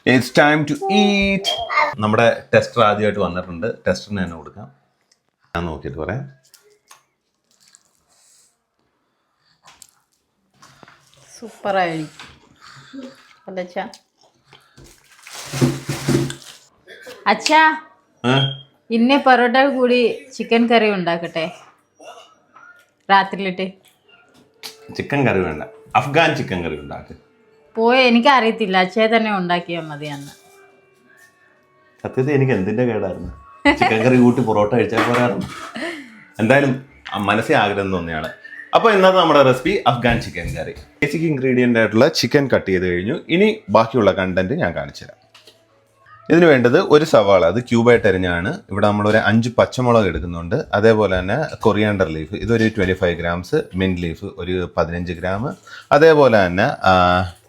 It's time to eat. നമ്മുടെ tester ആദ്യമായിട്ട് വന്നിട്ടുണ്ട്. ടെസ്റ്ററിന് തന്നെ കൊടുക്കാം. ഞാൻ നോക്കിയിട്ട് പറയാം. സൂപ്പറായി അച്ഛാ ഇന്നെ പൊറോട്ട കൂടി ചിക്കൻ കറി ഉണ്ടാക്കട്ടെ രാത്രിയിലിട്ട്. ചിക്കൻ കറി വേണ്ട, അഫ്ഗാൻ ചിക്കൻ കറി ഉണ്ടാക്ക്. എനിക്ക് അറിയത്തില്ല, അച്ഛയെ തന്നെ ഉണ്ടാക്കിയാൽ മതി അന്ന്. സത്യത്തിൽ എനിക്ക് എന്തിന്റെ കേടായിരുന്നു, ചിക്കൻ കറി കൂട്ടി പൊറോട്ട കഴിച്ചാൽ പോരായിരുന്നു. എന്തായാലും മനസ്സിൽ ആഗ്രഹം തോന്നിയാണ്. അപ്പോൾ ഇന്നത്തെ നമ്മുടെ റെസിപ്പി അഫ്ഗാൻ ചിക്കൻ കറി. ബേസിക് ഇൻഗ്രീഡിയൻ്റ് ആയിട്ടുള്ള ചിക്കൻ കട്ട് ചെയ്ത് കഴിഞ്ഞു. ഇനി ബാക്കിയുള്ള കണ്ടന്റ് ഞാൻ കാണിച്ചു തരാം. ഇതിന് വേണ്ടത് ഒരു സവാള, അത് ക്യൂബായിട്ട് അരിഞ്ഞാണ്. ഇവിടെ നമ്മളൊരു 5 പച്ചമുളക് എടുക്കുന്നുണ്ട്. അതേപോലെ തന്നെ കൊറിയാണ്ടർ ലീഫ്, ഇതൊരു 25 ഗ്രാംസ്. മിൻറ്റ് ലീഫ് ഒരു 15 ഗ്രാം. അതേപോലെ തന്നെ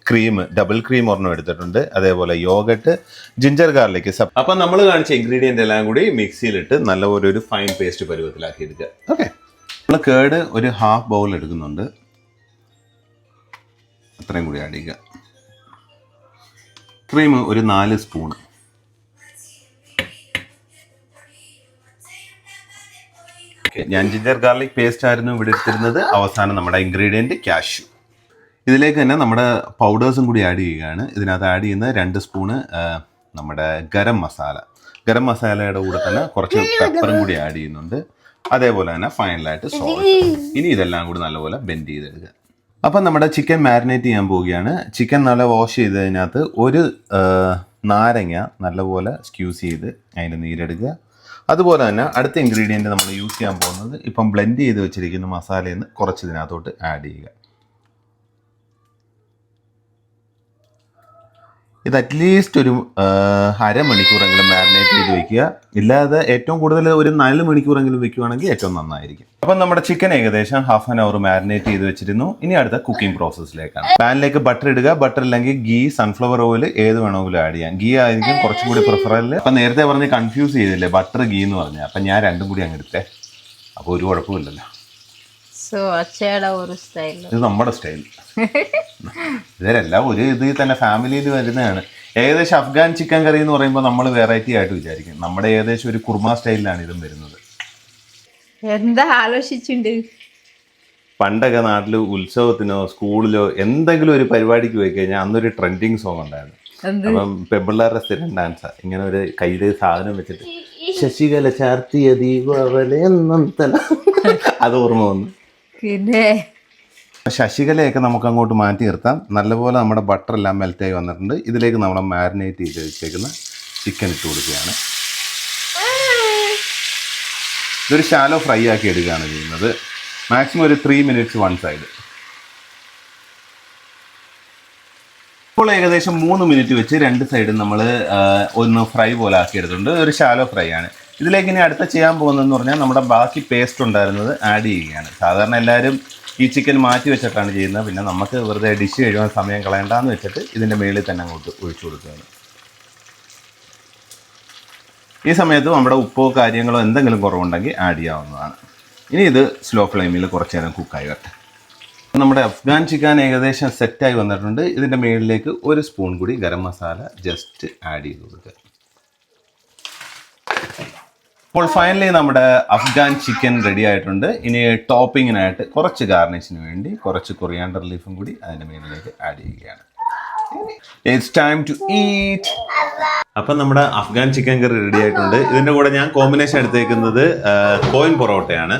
ക്രീം, ഡബിൾ ക്രീം ഒരെണ്ണം എടുത്തിട്ടുണ്ട്. അതേപോലെ യോഗട്ട്, ജിഞ്ചർ ഗാർലിക്. അപ്പം നമ്മൾ കാണിച്ച ഇൻഗ്രീഡിയൻ്റ് എല്ലാം കൂടി മിക്സിയിലിട്ട് നല്ലപോലെ ഒരു ഫൈൻ പേസ്റ്റ് പരുവത്തിലാക്കി എടുക്കുക. ഓക്കെ, നമ്മൾ കേട് ഒരു ഹാഫ് ബൗൾ എടുക്കുന്നുണ്ട്. അത്രയും കൂടി ആഡ് ചെയ്യുക. ക്രീം ഒരു 4 സ്പൂൺ. ഞാൻ ജിഞ്ചർ ഗാർലിക് പേസ്റ്റ് ആയിരുന്നു ഇവിടെ എടുത്തിരുന്നത്. അവസാനം നമ്മുടെ ഇൻഗ്രീഡിയൻറ്റ് കാഷ്യൂ. ഇതിലേക്ക് തന്നെ നമ്മുടെ പൗഡേഴ്സും കൂടി ആഡ് ചെയ്യുകയാണ്. ഇതിനകത്ത് ആഡ് ചെയ്യുന്നത് 2 സ്പൂണ് നമ്മുടെ ഗരം മസാല. ഗരം മസാലയുടെ കൂടെ തന്നെ കുറച്ച് പെപ്പറും കൂടി ആഡ് ചെയ്യുന്നുണ്ട്. അതേപോലെ തന്നെ ഫൈനലായിട്ട് സോൾട്ട്. ഇനി ഇതെല്ലാം കൂടി നല്ലപോലെ ബെൻഡ് ചെയ്തെടുക്കുക. അപ്പം നമ്മുടെ ചിക്കൻ മാരിനേറ്റ് ചെയ്യാൻ പോവുകയാണ്. ചിക്കൻ നല്ല വാഷ് ചെയ്തതിനകത്ത് ഒരു നാരങ്ങ നല്ലപോലെ സ്ക്യൂസ് ചെയ്ത് അതിൻ്റെ നീരെടുക്കുക. അതുപോലെ തന്നെ അടുത്ത ഇൻഗ്രീഡിയൻറ്റ് നമ്മൾ യൂസ് ചെയ്യാൻ പോകുന്നത് ഇപ്പം ബ്ലെൻഡ് ചെയ്ത് വെച്ചിരിക്കുന്ന മസാലയിൽ നിന്ന് കുറച്ച് ഇതിനകത്തോട്ട് ആഡ് ചെയ്യുക. ഇത് അറ്റ്ലീസ്റ്റ് ഒരു അരമണിക്കൂറെങ്കിലും മാരിനേറ്റ് ചെയ്ത് വെക്കുക. ഇല്ലാതെ ഏറ്റവും കൂടുതൽ ഒരു 4 മണിക്കൂറെങ്കിലും വെക്കുകയാണെങ്കിൽ ഏറ്റവും നന്നായിരിക്കും. അപ്പം നമ്മുടെ ചിക്കൻ ഏകദേശം ഹാഫ് ആൻ അവർ മാരിനേറ്റ് ചെയ്ത് വെച്ചിരുന്നു. ഇനി അടുത്ത കുക്കിംഗ് പ്രോസസ്സിലേക്കാണ്. പാനിലേക്ക് ബട്ടർ ഇടുക. ബട്ടർ ഇല്ലെങ്കിൽ ഗീ, സൺഫ്ലവർ ഓയിൽ ഏത് വേണമെങ്കിലും ആഡ് ചെയ്യാം. ഗീ ആയിരിക്കും കുറച്ചും കൂടി പ്രിഫറബിൾ. അപ്പം നേരത്തെ പറഞ്ഞ് കൺഫ്യൂസ് ചെയ്തില്ലേ ബട്ടർ ഗീ എന്ന് പറഞ്ഞാൽ. അപ്പം ഞാൻ രണ്ടും കൂടി അങ്ങ് എടുത്തേ. അപ്പോൾ ഒരു കുഴപ്പമില്ലല്ലോ. ഇത് നമ്മുടെ സ്റ്റൈൽ. ഇതെല്ലാം ഒരു ഇതിൽ തന്നെ ഫാമിലിയിൽ വരുന്നതാണ്. ഏകദേശം അഫ്ഗാൻ ചിക്കൻ കറി എന്ന് പറയുമ്പോൾ നമ്മൾ വെറൈറ്റി ആയിട്ട് വിചാരിക്കും. നമ്മുടെ ഏകദേശം ഒരു കുർമ സ്റ്റൈലിലാണ് ഇതും വരുന്നത്. എന്താ ആലോചിച്ചിട്ടുണ്ട്? പണ്ടൊക്കെ നാട്ടിൽ ഉത്സവത്തിനോ സ്കൂളിലോ എന്തെങ്കിലും ഒരു പരിപാടിക്ക് പോയി കഴിഞ്ഞാൽ അന്നൊരു ട്രെൻഡിങ് സോങ് ഉണ്ടായിരുന്നു. അപ്പം പെമ്പിള്ളേരുടെ സ്ഥിരം ഡാൻസാ. ഇങ്ങനെ ഒരു കയ്യിൽ സാധനം വെച്ചിട്ട് ശശികല ചാർത്തിയ ദീപാവലി അത് ഓർമ്മ വന്നു. പിന്നെ ശശികലയൊക്കെ നമുക്ക് അങ്ങോട്ട് മാറ്റി നിർത്താം. നല്ലപോലെ നമ്മുടെ ബട്ടർ എല്ലാം മെൽറ്റായി വന്നിട്ടുണ്ട്. ഇതിലേക്ക് നമ്മൾ മാരിനേറ്റ് ചെയ്ത് വെച്ചേക്കുന്ന ചിക്കൻ ഇട്ട് കൊടുക്കുകയാണ്. ഇതൊരു ഷാലോ ഫ്രൈ ആക്കി എടുക്കുകയാണ് ചെയ്യുന്നത്. മാക്സിമം ഒരു 3 മിനിറ്റ്സ് വൺ സൈഡ്. ഇപ്പോൾ ഏകദേശം 3 മിനിറ്റ് വെച്ച് 2 സൈഡും നമ്മൾ ഒന്ന് ഫ്രൈ പോലെ ആക്കി എടുത്തിട്ടുണ്ട്. ഒരു ഷാലോ ഫ്രൈ ആണ്. ഇതിലേക്ക് ഇനി അടുത്ത ചെയ്യാൻ പോകുന്നതെന്ന് പറഞ്ഞാൽ നമ്മുടെ ബാക്കി പേസ്റ്റ് ഉണ്ടായിരുന്നത് ആഡ് ചെയ്യുകയാണ്. സാധാരണ എല്ലാവരും ഈ ചിക്കൻ മാറ്റി വെച്ചിട്ടാണ് ചെയ്യുന്നത്. പിന്നെ നമുക്ക് വെറുതെ ഡിഷ് കഴിയുന്ന സമയം കളയണ്ടെന്ന് വെച്ചിട്ട് ഇതിൻ്റെ മേളിൽ തന്നെ അങ്ങോട്ട് ഒഴിച്ചു കൊടുക്കുകയാണ്. ഈ സമയത്ത് നമ്മുടെ ഉപ്പോ കാര്യങ്ങളോ എന്തെങ്കിലും കുറവുണ്ടെങ്കിൽ ആഡ് ചെയ്യാവുന്നതാണ്. ഇനി ഇത് സ്ലോ ഫ്ലെയിമിൽ കുറച്ച് നേരം കുക്കായി വരട്ടെ. നമ്മുടെ അഫ്ഗാൻ ചിക്കൻ ഏകദേശം സെറ്റായി വന്നിട്ടുണ്ട്. ഇതിൻ്റെ മേളിലേക്ക് 1 സ്പൂൺ കൂടി ഗരം മസാല ജസ്റ്റ് ആഡ് ചെയ്ത് കൊടുക്കുക. അപ്പോൾ ഫൈനലി നമ്മുടെ അഫ്ഗാൻ ചിക്കൻ റെഡി ആയിട്ടുണ്ട്. ഇനി ടോപ്പിങ്ങിനായിട്ട് കുറച്ച് ഗാർണിഷിന് വേണ്ടി കുറച്ച് കൊറിയാണ്ടർ ലീഫും കൂടി അതിൻ്റെ മേലിലേക്ക് ആഡ് ചെയ്യുകയാണ്. It's time to eat. അപ്പം നമ്മുടെ അഫ്ഗാൻ ചിക്കൻ കറി റെഡി ആയിട്ടുണ്ട്. ഇതിൻ്റെ കൂടെ ഞാൻ കോമ്പിനേഷൻ എടുത്തേക്കുന്നത് കോയിൻ പൊറോട്ടയാണ്.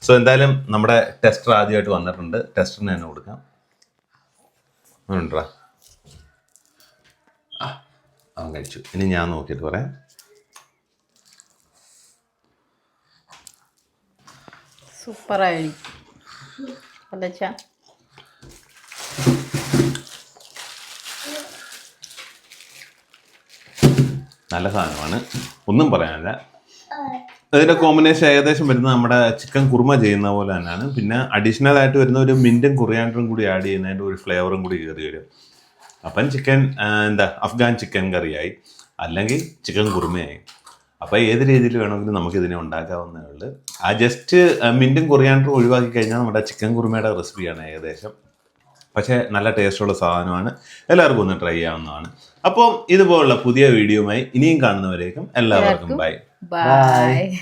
സോ എന്തായാലും നമ്മുടെ ടെസ്റ്റർ ആദ്യമായിട്ട് വന്നിട്ടുണ്ട്. ടെസ്റ്ററിന് തന്നെ കൊടുക്കാം. ഉണ്ടോ? അവൻ കഴിച്ചു. ഇനി ഞാൻ നോക്കിയിട്ട് പറയാം. സൂപ്പറായി നല്ല സാധനമാണ്, ഒന്നും പറയാനില്ല. അതിൻ്റെ കോമ്പിനേഷൻ ഏകദേശം വരുന്നത് നമ്മുടെ ചിക്കൻ കുറുമ ചെയ്യുന്ന പോലെ തന്നെയാണ്. പിന്നെ അഡീഷണൽ ആയിട്ട് വരുന്ന ഒരു മിൻറ്റും കൊറിയാണ്ടറും കൂടി ആഡ് ചെയ്യുന്നതിൻ്റെ ഒരു ഫ്ലേവറും കൂടി കയറി വരും. അപ്പം ചിക്കൻ അഫ്ഗാൻ ചിക്കൻ കറിയായി, അല്ലെങ്കിൽ ചിക്കൻ കുറുമയായി. അപ്പോൾ ഏത് രീതിയിൽ വേണമെങ്കിലും നമുക്കിതിനെ ഉണ്ടാക്കാവുന്നേ ഉള്ളൂ. ആ ജസ്റ്റ് മിൻറ്റും കൊറിയാണ്ടറും ഒഴിവാക്കി കഴിഞ്ഞാൽ നമ്മുടെ ചിക്കൻ കുറുമയുടെ റെസിപ്പിയാണ് ഏകദേശം. പക്ഷേ നല്ല ടേസ്റ്റുള്ള സാധനമാണ്. എല്ലാവർക്കും ഒന്ന് ട്രൈ ചെയ്യാവുന്നതാണ്. അപ്പം ഇതുപോലുള്ള പുതിയ വീഡിയോയുമായി ഇനിയും കാണുന്നവരേക്കും എല്ലാവർക്കും ബൈ. ബൈ.